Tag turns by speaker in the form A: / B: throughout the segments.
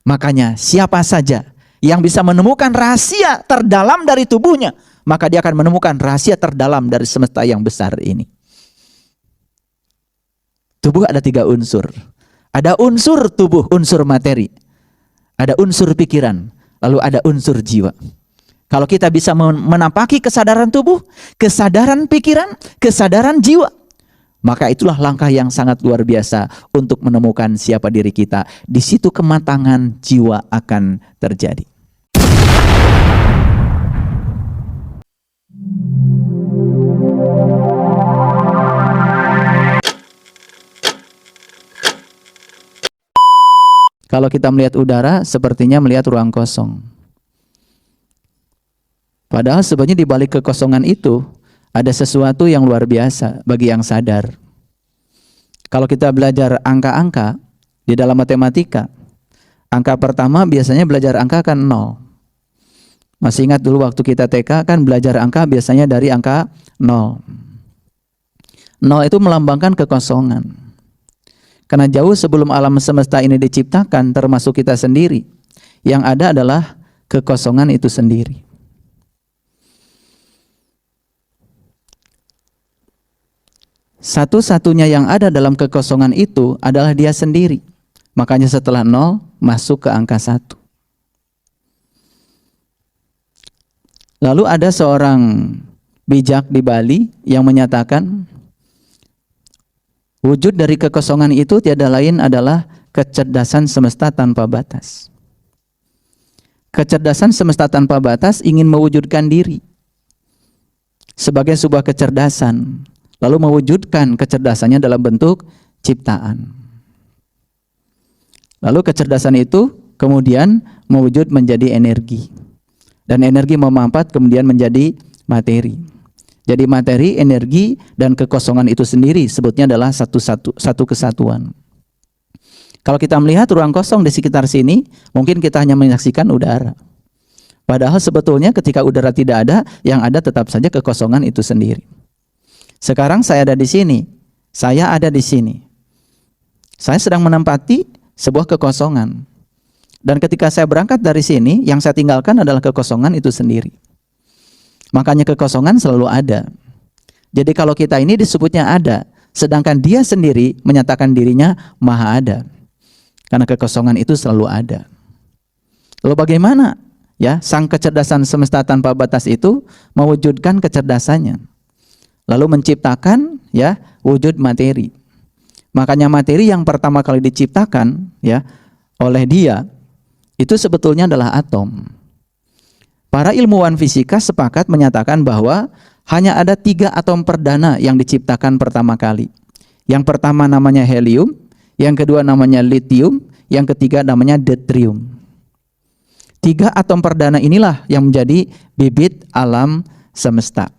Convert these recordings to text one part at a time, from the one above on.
A: Makanya siapa saja yang bisa menemukan rahasia terdalam dari tubuhnya, maka dia akan menemukan rahasia terdalam dari semesta yang besar ini. Tubuh ada 3 unsur. Ada unsur tubuh, unsur materi. Ada unsur pikiran, lalu ada unsur jiwa. Kalau kita bisa menampaki kesadaran tubuh, kesadaran pikiran, kesadaran jiwa, maka itulah langkah yang sangat luar biasa untuk menemukan siapa diri kita. Di situ kematangan jiwa akan terjadi. Kalau kita melihat udara, sepertinya melihat ruang kosong. Padahal sebenarnya di balik kekosongan itu ada sesuatu yang luar biasa bagi yang sadar. Kalau kita belajar angka-angka di dalam matematika, angka pertama biasanya belajar angka kan 0. Masih ingat dulu waktu kita TK kan belajar angka biasanya dari angka 0. 0 itu melambangkan kekosongan. Karena jauh sebelum alam semesta ini diciptakan, termasuk kita sendiri, yang ada adalah kekosongan itu sendiri. Satu-satunya yang ada dalam kekosongan itu adalah dia sendiri. Makanya setelah 0 masuk ke angka 1. Lalu ada seorang bijak di Bali yang menyatakan wujud dari kekosongan itu tiada lain adalah kecerdasan semesta tanpa batas. Kecerdasan semesta tanpa batas ingin mewujudkan diri sebagai sebuah kecerdasan, lalu mewujudkan kecerdasannya dalam bentuk ciptaan. Lalu kecerdasan itu kemudian mewujud menjadi energi. Dan energi memampat kemudian menjadi materi. Jadi materi, energi, dan kekosongan itu sendiri sebutnya adalah satu kesatuan. Kalau kita melihat ruang kosong di sekitar sini, mungkin kita hanya menyaksikan udara. Padahal sebetulnya ketika udara tidak ada, yang ada tetap saja kekosongan itu sendiri. Sekarang saya ada di sini, saya ada di sini. Saya sedang menempati sebuah kekosongan. Dan ketika saya berangkat dari sini, yang saya tinggalkan adalah kekosongan itu sendiri. Makanya kekosongan selalu ada. Jadi kalau kita ini disebutnya ada, sedangkan dia sendiri menyatakan dirinya maha ada. Karena kekosongan itu selalu ada. Lalu bagaimana ya sang kecerdasan semesta tanpa batas itu mewujudkan kecerdasannya? Lalu menciptakan ya wujud materi. Makanya materi yang pertama kali diciptakan ya oleh dia itu sebetulnya adalah atom. Para ilmuwan fisika sepakat menyatakan bahwa hanya ada 3 atom perdana yang diciptakan pertama kali. Yang pertama namanya helium, yang kedua namanya lithium, yang ketiga namanya deuterium. 3 atom perdana inilah yang menjadi bibit alam semesta.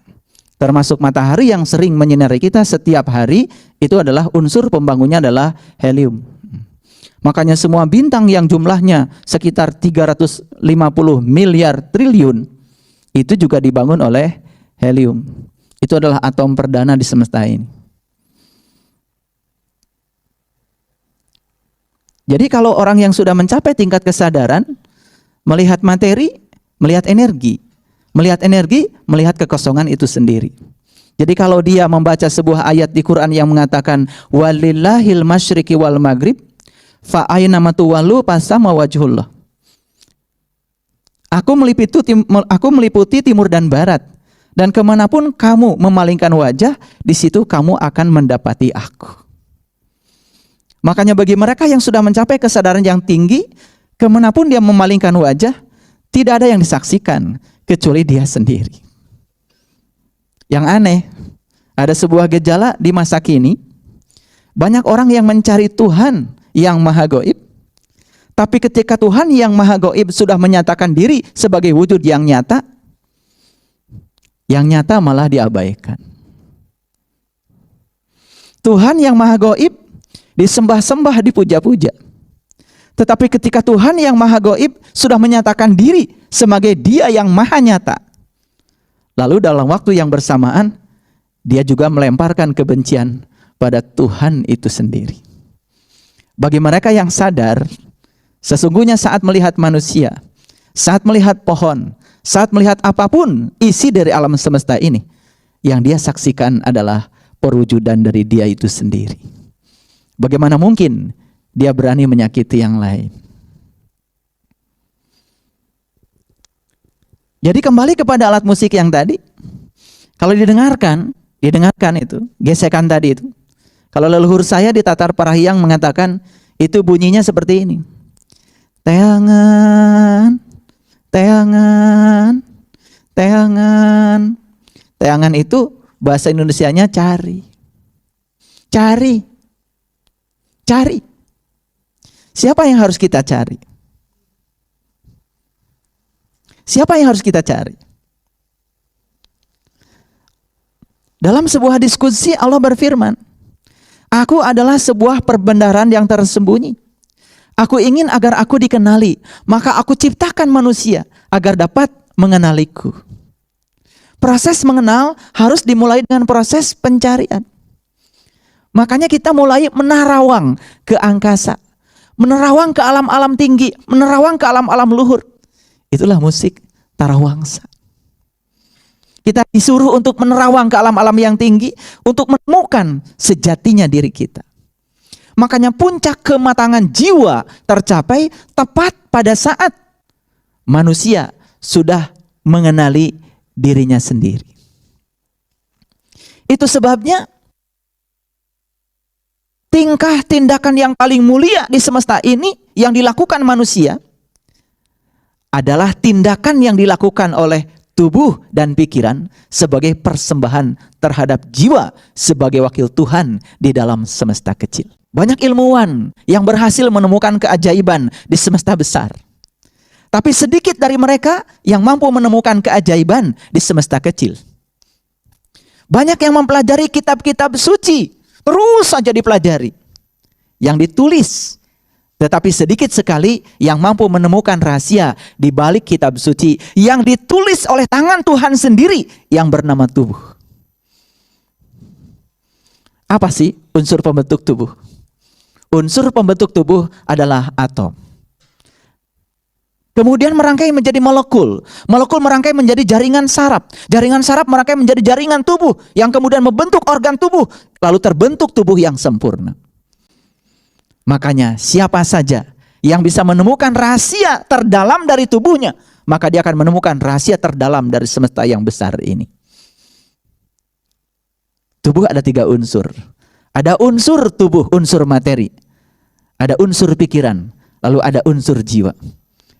A: Termasuk matahari yang sering menyinari kita setiap hari, itu adalah unsur pembangunnya adalah helium. Makanya semua bintang yang jumlahnya sekitar 350 miliar triliun itu juga dibangun oleh helium. Itu adalah atom perdana di semesta ini. Jadi kalau orang yang sudah mencapai tingkat kesadaran, melihat materi, melihat energi, melihat kekosongan itu sendiri. Jadi kalau dia membaca sebuah ayat di Quran yang mengatakan walillahil masyriqi wal maghrib fa aina matuwallu fasama wajhullah. Aku meliputi timur dan barat, dan kemanapun kamu memalingkan wajah, di situ kamu akan mendapati aku. Makanya bagi mereka yang sudah mencapai kesadaran yang tinggi, kemanapun dia memalingkan wajah, tidak ada yang disaksikan kecuali dia sendiri. Yang aneh, ada sebuah gejala di masa kini, banyak orang yang mencari Tuhan yang maha gaib, tapi ketika Tuhan yang maha gaib sudah menyatakan diri sebagai wujud yang nyata malah diabaikan. Tuhan yang maha gaib disembah-sembah, dipuja-puja. Tetapi ketika Tuhan yang maha gaib sudah menyatakan diri sebagai dia yang maha nyata, lalu dalam waktu yang bersamaan dia juga melemparkan kebencian pada Tuhan itu sendiri. Bagi mereka yang sadar, Sesungguhnya saat melihat manusia, saat melihat pohon, saat melihat apapun isi dari alam semesta ini, yang dia saksikan adalah perwujudan dari dia itu sendiri. Bagaimana mungkin dia berani menyakiti yang lain? Jadi kembali kepada alat musik yang tadi, kalau didengarkan itu, gesekan tadi itu. Kalau leluhur saya di Tatar Parahiang mengatakan, itu bunyinya seperti ini. Teangan, teangan, teangan. Teangan itu bahasa Indonesianya cari. Cari. Cari. Siapa yang harus kita cari? Siapa yang harus kita cari? Dalam sebuah diskusi Allah berfirman, aku adalah sebuah perbendaharaan yang tersembunyi. Aku ingin agar aku dikenali, maka aku ciptakan manusia agar dapat mengenaliku. Proses mengenal harus dimulai dengan proses pencarian. Makanya kita mulai menerawang ke angkasa, menerawang ke alam-alam tinggi, menerawang ke alam-alam luhur. Itulah musik tarawangsa. Kita disuruh untuk menerawang ke alam-alam yang tinggi, untuk menemukan sejatinya diri kita. Makanya puncak kematangan jiwa tercapai tepat pada saat manusia sudah mengenali dirinya sendiri. Itu sebabnya tingkah tindakan yang paling mulia di semesta ini yang dilakukan manusia adalah tindakan yang dilakukan oleh tubuh dan pikiran sebagai persembahan terhadap jiwa sebagai wakil Tuhan di dalam semesta kecil. Banyak ilmuwan yang berhasil menemukan keajaiban di semesta besar. Tapi sedikit dari mereka yang mampu menemukan keajaiban di semesta kecil. Banyak yang mempelajari kitab-kitab suci, terus saja dipelajari. Yang ditulis, tetapi sedikit sekali yang mampu menemukan rahasia di balik kitab suci yang ditulis oleh tangan Tuhan sendiri yang bernama tubuh. Apa sih unsur pembentuk tubuh? Unsur pembentuk tubuh adalah atom. Kemudian merangkai menjadi molekul. Molekul merangkai menjadi jaringan saraf. Jaringan saraf merangkai menjadi jaringan tubuh yang kemudian membentuk organ tubuh. Lalu terbentuk tubuh yang sempurna. Makanya siapa saja yang bisa menemukan rahasia terdalam dari tubuhnya, maka dia akan menemukan rahasia terdalam dari semesta yang besar ini. Tubuh ada 3 unsur. Ada unsur tubuh, unsur materi. Ada unsur pikiran, lalu ada unsur jiwa.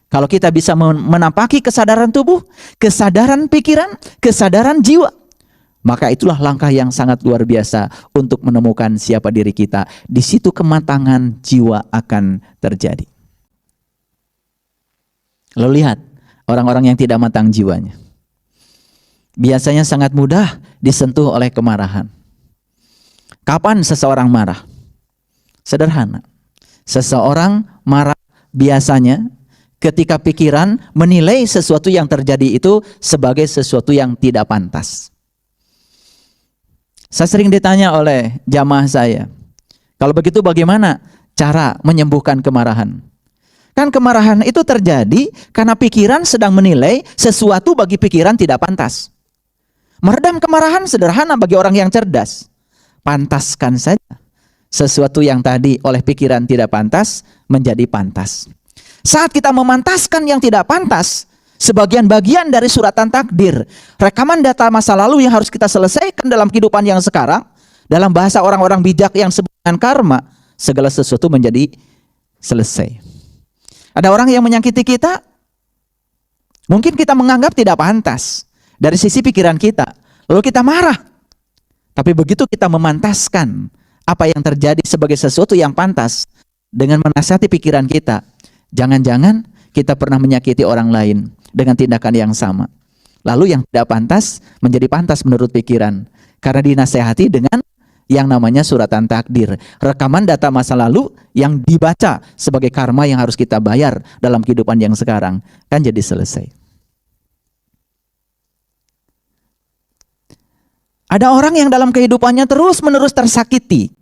A: Kalau kita bisa menampaki kesadaran tubuh, kesadaran pikiran, kesadaran jiwa, maka itulah langkah yang sangat luar biasa untuk menemukan siapa diri kita. Di situ kematangan jiwa akan terjadi. Lalu lihat orang-orang yang tidak matang jiwanya. Biasanya sangat mudah disentuh oleh kemarahan. Kapan seseorang marah? Sederhana. Seseorang marah biasanya ketika pikiran menilai sesuatu yang terjadi itu sebagai sesuatu yang tidak pantas. Saya sering ditanya oleh jamaah saya, kalau begitu bagaimana cara menyembuhkan kemarahan? Kan kemarahan itu terjadi karena pikiran sedang menilai sesuatu bagi pikiran tidak pantas. Meredam kemarahan sederhana bagi orang yang cerdas. Pantaskan saja sesuatu yang tadi oleh pikiran tidak pantas menjadi pantas. Saat kita memantaskan yang tidak pantas, sebagian bagian dari suratan takdir, rekaman data masa lalu yang harus kita selesaikan dalam kehidupan yang sekarang, dalam bahasa orang-orang bijak yang disebut dengan karma, segala sesuatu menjadi selesai. Ada orang yang menyakiti kita, mungkin kita menganggap tidak pantas dari sisi pikiran kita, lalu kita marah. Tapi begitu kita memantaskan apa yang terjadi sebagai sesuatu yang pantas dengan menasihati pikiran kita, jangan-jangan kita pernah menyakiti orang lain dengan tindakan yang sama. Lalu yang tidak pantas menjadi pantas menurut pikiran. Karena dinasehati dengan yang namanya suratan takdir. Rekaman data masa lalu yang dibaca sebagai karma yang harus kita bayar dalam kehidupan yang sekarang. Kan jadi selesai. Ada orang yang dalam kehidupannya terus-menerus tersakiti.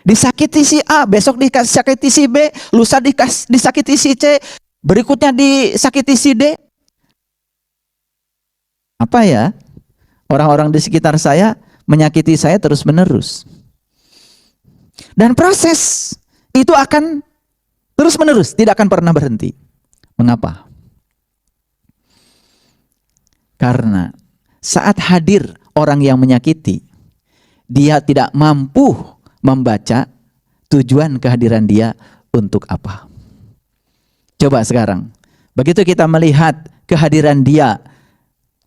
A: Disakiti si A, besok disakiti si B, lusa disakiti si C, berikutnya disakiti si D. Apa ya? Orang-orang di sekitar saya menyakiti saya terus-menerus. Dan proses itu akan terus-menerus, tidak akan pernah berhenti. Mengapa? Karena saat hadir orang yang menyakiti, dia tidak mampu membaca tujuan kehadiran dia untuk apa. Coba sekarang, begitu kita melihat kehadiran dia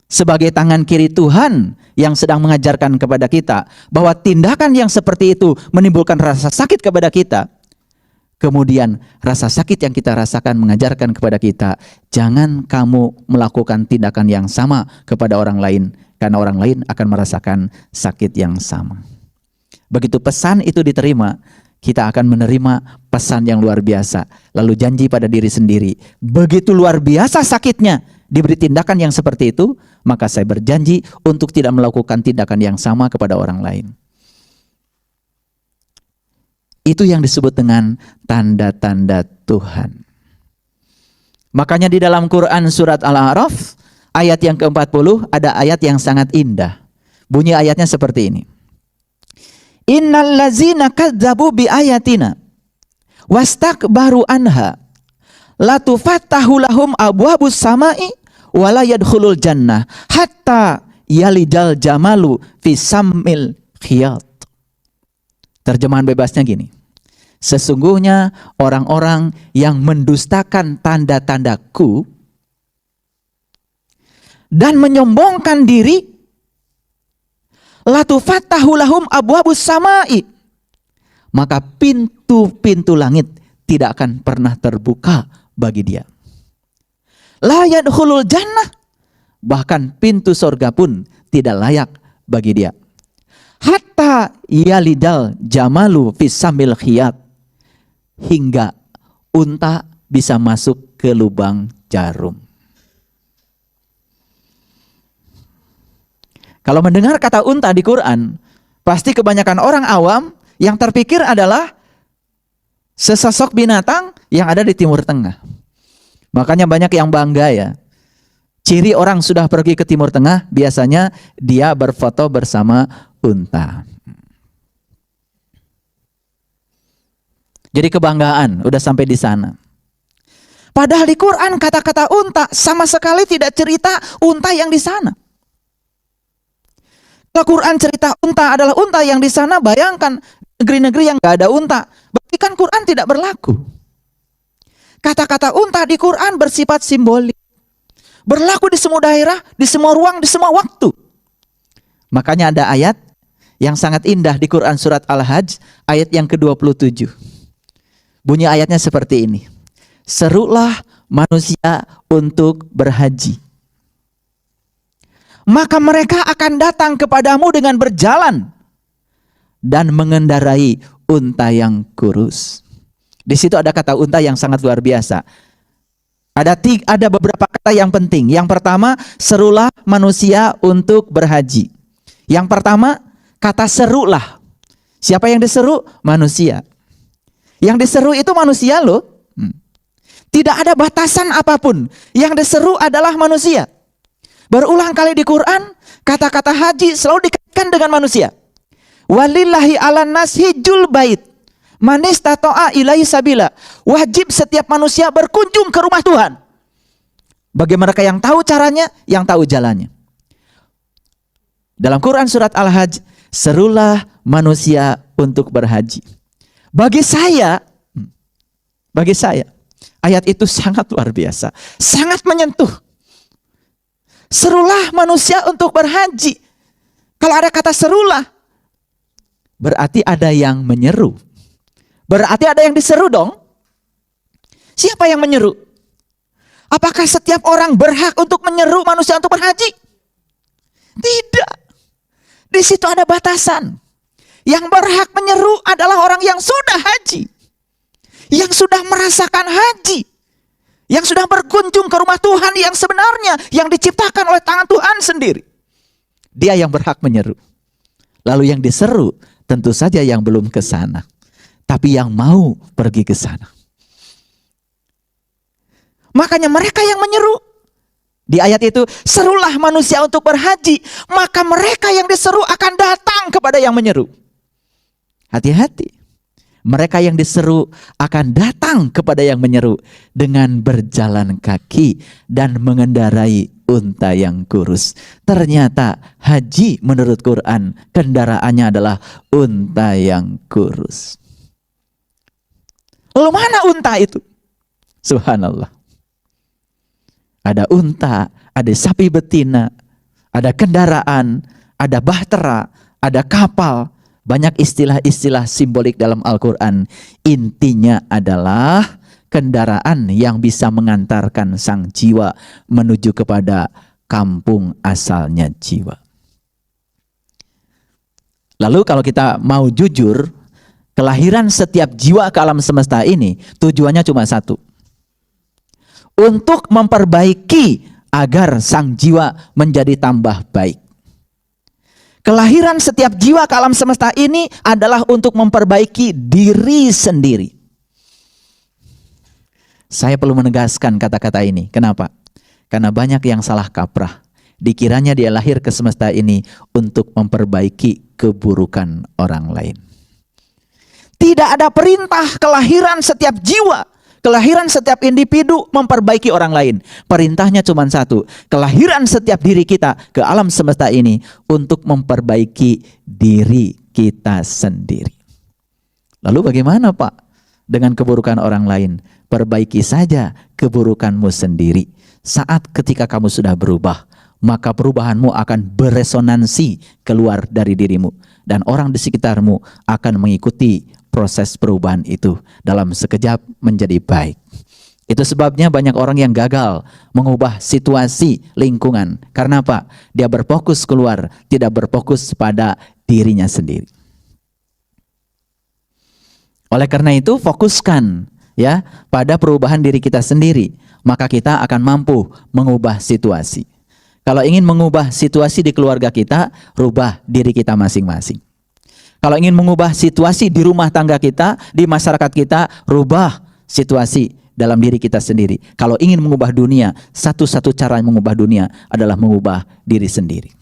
A: sebagai tangan kiri Tuhan yang sedang mengajarkan kepada kita bahwa tindakan yang seperti itu menimbulkan rasa sakit kepada kita, kemudian rasa sakit yang kita rasakan mengajarkan kepada kita, jangan kamu melakukan tindakan yang sama kepada orang lain, karena orang lain akan merasakan sakit yang sama. Begitu pesan itu diterima, kita akan menerima pesan yang luar biasa. Lalu janji pada diri sendiri, begitu luar biasa sakitnya diberi tindakan yang seperti itu, maka saya berjanji untuk tidak melakukan tindakan yang sama kepada orang lain. Itu yang disebut dengan tanda-tanda Tuhan. Makanya di dalam Quran surat Al-A'raf ayat yang ke-40 ada ayat yang sangat indah. Bunyi ayatnya seperti ini. Innal ladzina kadzabu bi ayatina wastakbaru anha la tufattahu lahum abwabus samai wa la yadkhulul jannah hatta yalidal jamalu fi sammil khiyat. Terjemahan bebasnya gini. Sesungguhnya orang-orang yang mendustakan tanda-tandaku dan menyombongkan diri, la tufattahu lahum abwabus samai, maka pintu-pintu langit tidak akan pernah terbuka bagi dia. La yadkhulul jannah, bahkan pintu surga pun tidak layak bagi dia. Hatta yalidal jamalu fis samil khiyat, hingga unta bisa masuk ke lubang jarum. Kalau mendengar kata unta di Quran, pasti kebanyakan orang awam yang terpikir adalah sesosok binatang yang ada di Timur Tengah. Makanya banyak yang bangga ya. Ciri orang sudah pergi ke Timur Tengah, biasanya dia berfoto bersama unta. Jadi kebanggaan udah sampai di sana. Padahal di Quran kata-kata unta sama sekali tidak cerita unta yang di sana. Kalau Quran cerita unta adalah unta yang di sana, bayangkan negeri-negeri yang gak ada unta, berarti kan Quran tidak berlaku. Kata-kata unta di Quran bersifat simbolik, berlaku di semua daerah, di semua ruang, di semua waktu. Makanya ada ayat yang sangat indah di Quran surat Al-Hajj ayat yang ke-27. Bunyi ayatnya seperti ini. Serulah manusia untuk berhaji, maka mereka akan datang kepadamu dengan berjalan dan mengendarai unta yang kurus. Di situ ada kata unta yang sangat luar biasa. Ada beberapa kata yang penting. Yang pertama, serulah manusia untuk berhaji. Yang pertama, kata serulah. Siapa yang diseru? Manusia. Yang diseru itu manusia loh. Tidak ada batasan apapun. Yang diseru adalah manusia. Berulang kali di Quran, kata-kata haji selalu dikaitkan dengan manusia. Walillahi ala nas hijjul bait man istata'a ilaihi sabila. Wajib setiap manusia berkunjung ke rumah Tuhan. Bagi mereka yang tahu caranya, yang tahu jalannya. Dalam Quran surat Al-Hajj, serulah manusia untuk berhaji. Bagi saya, ayat itu sangat luar biasa, sangat menyentuh. Serulah manusia untuk berhaji. Kalau ada kata serulah, berarti ada yang menyeru. Berarti ada yang diseru dong. Siapa yang menyeru? Apakah setiap orang berhak untuk menyeru manusia untuk berhaji? Tidak. Di situ ada batasan. Yang berhak menyeru adalah orang yang sudah haji, yang sudah merasakan haji, yang sudah berkunjung ke rumah Tuhan yang sebenarnya, yang diciptakan oleh tangan Tuhan sendiri. Dia yang berhak menyeru. Lalu yang diseru tentu saja yang belum ke sana. tapi yang mau pergi ke sana. Makanya mereka yang menyeru. Di ayat itu, serulah manusia untuk berhaji, maka mereka yang diseru akan datang kepada yang menyeru. Hati-hati. Mereka yang diseru akan datang kepada yang menyeru dengan berjalan kaki dan mengendarai unta yang kurus. Ternyata haji menurut Quran kendaraannya adalah unta yang kurus. Lalu mana unta itu? Subhanallah. Ada unta, ada sapi betina, ada kendaraan, ada bahtera, ada kapal. Banyak istilah-istilah simbolik dalam Al-Quran. Intinya adalah kendaraan yang bisa mengantarkan sang jiwa menuju kepada kampung asalnya jiwa. Lalu kalau kita mau jujur, kelahiran setiap jiwa ke alam semesta ini tujuannya cuma satu. Untuk memperbaiki agar sang jiwa menjadi tambah baik. Kelahiran setiap jiwa ke alam semesta ini adalah untuk memperbaiki diri sendiri. Saya perlu menegaskan kata-kata ini. Kenapa? Karena banyak yang salah kaprah. Dikiranya dia lahir ke semesta ini untuk memperbaiki keburukan orang lain. Tidak ada perintah kelahiran setiap jiwa, kelahiran setiap individu memperbaiki orang lain. Perintahnya cuma satu. Kelahiran setiap diri kita ke alam semesta ini untuk memperbaiki diri kita sendiri. Lalu bagaimana Pak dengan keburukan orang lain? Perbaiki saja keburukanmu sendiri. Saat ketika kamu sudah berubah, maka perubahanmu akan beresonansi keluar dari dirimu. Dan orang di sekitarmu akan mengikuti proses perubahan itu dalam sekejap menjadi baik. Itu sebabnya banyak orang yang gagal mengubah situasi lingkungan. Karena apa? Dia berfokus keluar, tidak berfokus pada dirinya sendiri. Oleh karena itu, fokuskan ya pada perubahan diri kita sendiri, maka kita akan mampu mengubah situasi. Kalau ingin mengubah situasi di keluarga kita, rubah diri kita masing-masing. Kalau ingin mengubah situasi di rumah tangga kita, di masyarakat kita, rubah situasi dalam diri kita sendiri. Kalau ingin mengubah dunia, satu-satu cara mengubah dunia adalah mengubah diri sendiri.